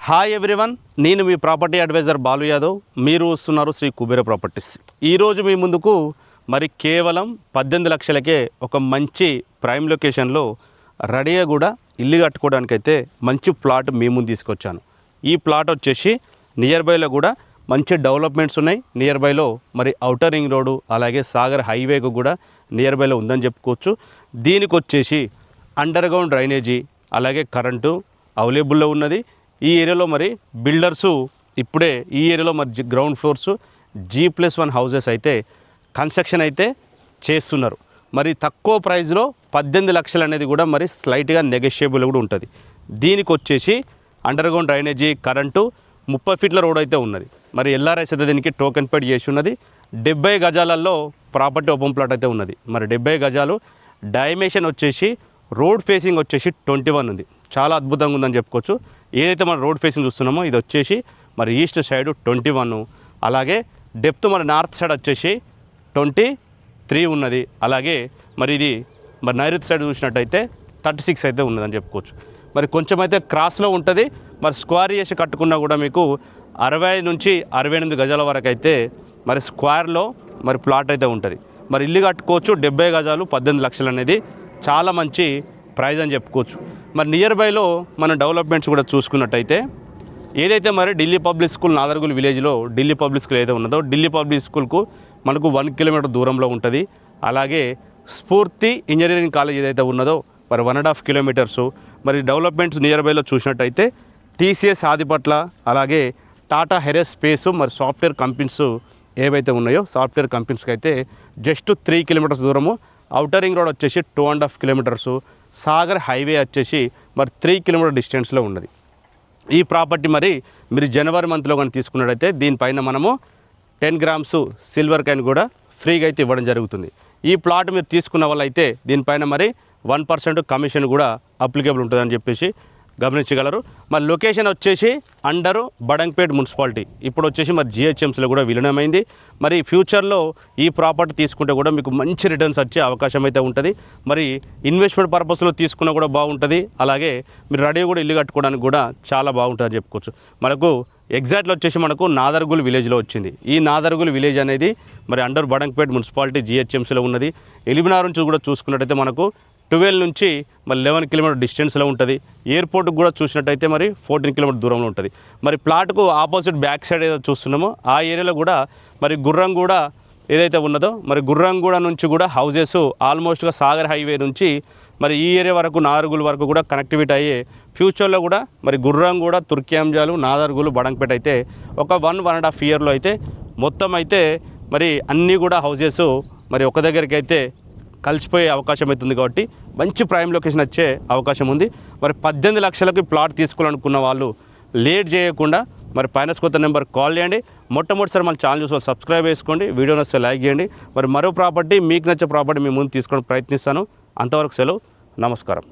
Hi everyone, నేను మీ property advisor Balu Yadav. మీరు వస్తున్నారు శ్రీ కుబేర ప్రాపర్టీస్. ఈరోజు మీ ముందుకు మరి కేవలం 18 లక్షలకే ఒక మంచి ప్రైమ్ లొకేషన్లో రెడీగా కూడా ఇల్లు కట్టుకోవడానికైతే మంచి ప్లాట్ మీ ముందు తీసుకొచ్చాను. ఈ ప్లాట్ వచ్చేసి నియర్ బైలో కూడా మంచి డెవలప్మెంట్స్ ఉన్నాయి. నియర్ బైలో మరి ఔటర్ రింగ్ రోడ్డు అలాగే సాగర్ హైవేకు కూడా నియర్ బైలో ఉందని చెప్పుకోవచ్చు. దీనికి వచ్చేసి అండర్ గ్రౌండ్ డ్రైనేజీ అలాగే కరెంటు అవైలబుల్లో ఉన్నది. ఈ ఏరియాలో మరి బిల్డర్సు ఇప్పుడే ఈ ఏరియాలో మరి గ్రౌండ్ ఫ్లోర్స్ G+1 హౌసెస్ అయితే కన్స్ట్రక్షన్ అయితే చేస్తున్నారు. మరి తక్కువ ప్రైస్లో 18 లక్షలు అనేది కూడా మరి స్లైట్గా నెగోషియబుల్ కూడా ఉంటుంది. దీనికి వచ్చేసి అండర్ గ్రౌండ్ డ్రైనేజీ కరెంటు 30 ఫీట్ల రోడ్ అయితే ఉన్నది. మరి ఎల్ఆర్ఎస్ అయితే దీనికి టోకెన్ పేడ్ చేసి ఉన్నది. 70 గజాలలో ప్రాపర్టీ ఓపెన్ ప్లాట్ అయితే ఉన్నది. మరి 70 గజాలు డైమెన్షన్ వచ్చేసి రోడ్ ఫేసింగ్ వచ్చేసి 21 ఉంది. చాలా అద్భుతంగా ఉందని చెప్పుకోవచ్చు. ఏదైతే మన రోడ్ ఫేసింగ్ చూస్తున్నామో ఇది వచ్చేసి మరి ఈస్ట్ సైడ్ 21, అలాగే డెప్త్ మన నార్త్ సైడ్ వచ్చేసి 23 ఉన్నది. అలాగే మరి ఇది మరి నైరుతి సైడ్ చూసినట్టయితే 36 అయితే ఉన్నదని చెప్పుకోవచ్చు. మరి కొంచెం అయితే క్రాస్లో ఉంటుంది. మరి స్క్వేర్ చేసి కట్టుకున్నా కూడా మీకు 65 నుంచి 68 గజాల వరకు అయితే మరి స్క్వేర్లో మరి ప్లాట్ అయితే ఉంటుంది. మరి ఇల్లు కట్టుకోవచ్చు. 70 గజాలు 18 లక్షలు అనేది చాలా మంచి ప్రైజ్ అని చెప్పుకోవచ్చు. మరి నియర్ బైలో మన డెవలప్మెంట్స్ కూడా చూసుకున్నట్టయితే ఏదైతే మరి ఢిల్లీ పబ్లిక్ స్కూల్ నాదర్గుల్ విలేజ్లో ఢిల్లీ పబ్లిక్ స్కూల్ ఏదైతే ఉన్నదో ఢిల్లీ పబ్లిక్ స్కూల్కు మనకు 1 కిలోమీటర్ దూరంలో ఉంటుంది. అలాగే స్ఫూర్తి ఇంజనీరింగ్ కాలేజ్ ఏదైతే ఉన్నదో మరి 1.5 కిలోమీటర్సు. మరి డెవలప్మెంట్స్ నియర్ బైలో చూసినట్టయితే TCS ఆదిపట్ల అలాగే టాటా హెరెస్ స్పేసు మరి సాఫ్ట్వేర్ కంపెనీస్ ఏవైతే ఉన్నాయో సాఫ్ట్వేర్ కంపెనీస్కి అయితే జస్ట్ 3 కిలోమీటర్స్ దూరము. ఔటర్ రింగ్ రోడ్ వచ్చేసి 2.5 కిలోమీటర్సు. సాగర్ హైవే వచ్చేసి మరి 3 కిలోమీటర్ డిస్టెన్స్లో ఉన్నది. ఈ ప్రాపర్టీ మరి మీరు జనవరి మంత్లో కానీ తీసుకున్నట్టయితే దీనిపైన మనము 10 గ్రామ్స్ సిల్వర్ కాయిన్ కూడా ఫ్రీగా అయితే ఇవ్వడం జరుగుతుంది. ఈ ప్లాట్ మీరు తీసుకున్న వాళ్ళైతే దీనిపైన మరి 1% కమిషన్ కూడా అప్లికేబుల్ ఉంటుందని చెప్పేసి గమనించగలరు. మరి లొకేషన్ వచ్చేసి అండరు బడంగ్పేట్ మున్సిపాలిటీ. ఇప్పుడు వచ్చేసి మరి GHMCలో కూడా విలీనమైంది. మరి ఫ్యూచర్లో ఈ ప్రాపర్టీ తీసుకుంటే కూడా మీకు మంచి రిటర్న్స్ వచ్చే అవకాశం అయితే ఉంటుంది. మరి ఇన్వెస్ట్మెంట్ పర్పస్లో తీసుకున్నా కూడా బాగుంటుంది. అలాగే మీరు రెడీ కూడా ఇల్లు కట్టుకోవడానికి కూడా చాలా బాగుంటుంది అని చెప్పుకోవచ్చు. మనకు ఎగ్జాక్ట్లో వచ్చేసి మనకు నాదర్గుల్ విలేజ్లో వచ్చింది. ఈ నాదర్గుల్ విలేజ్ అనేది మరి అండర్ బడంగ్పేట్ మున్సిపాలిటీ GHMCలో ఉన్నది. ఎలిమినార్ నుంచి కూడా చూసుకున్నట్టయితే మనకు 12 నుంచి మరి 11 కిలోమీటర్ డిస్టెన్స్లో ఉంటుంది. ఎయిర్పోర్ట్కి కూడా చూసినట్టయితే మరి 14 కిలోమీటర్ దూరంలో ఉంటుంది. మరి ప్లాట్కు ఆపోజిట్ బ్యాక్ సైడ్ ఏదైతే చూస్తున్నామో ఆ ఏరియాలో కూడా మరి గుర్రంగూడ ఏదైతే ఉన్నదో మరి గుర్రంగూడ నుంచి కూడా హౌజెస్ ఆల్మోస్ట్గా సాగర్ హైవే నుంచి మరి ఈ ఏరియా వరకు నాదర్గుల్ వరకు కూడా కనెక్టివిటీ అయ్యే ఫ్యూచర్లో కూడా మరి గుర్రంగూడ తుర్కియాంజాలు నాదర్గుల్ బడంగ్పేట అయితే ఒక 1.5 ఇయర్లో అయితే మొత్తం అయితే మరి అన్నీ కూడా హౌజెస్ మరి ఒక దగ్గరికి అయితే కలిసిపోయే అవకాశం అవుతుంది. కాబట్టి మంచి ప్రైమ్ లొకేషన్ వచ్చే అవకాశం ఉంది. మరి 18 లక్షలకి ప్లాట్ తీసుకోవాలనుకున్న వాళ్ళు లేట్ చేయకుండా మరి ఫైనాన్స్ కొత్త నెంబర్ కాల్ చేయండి. మొట్టమొదటిసారి మన ఛానల్ చూసి సబ్స్క్రైబ్ చేసుకోండి. వీడియో నచ్చితే లైక్ చేయండి. మరి మరో ప్రాపర్టీ మీకు నచ్చే ప్రాపర్టీ మీ ముందు తీసుకోవడానికి ప్రయత్నిస్తాను. అంతవరకు సెలవు. నమస్కారం.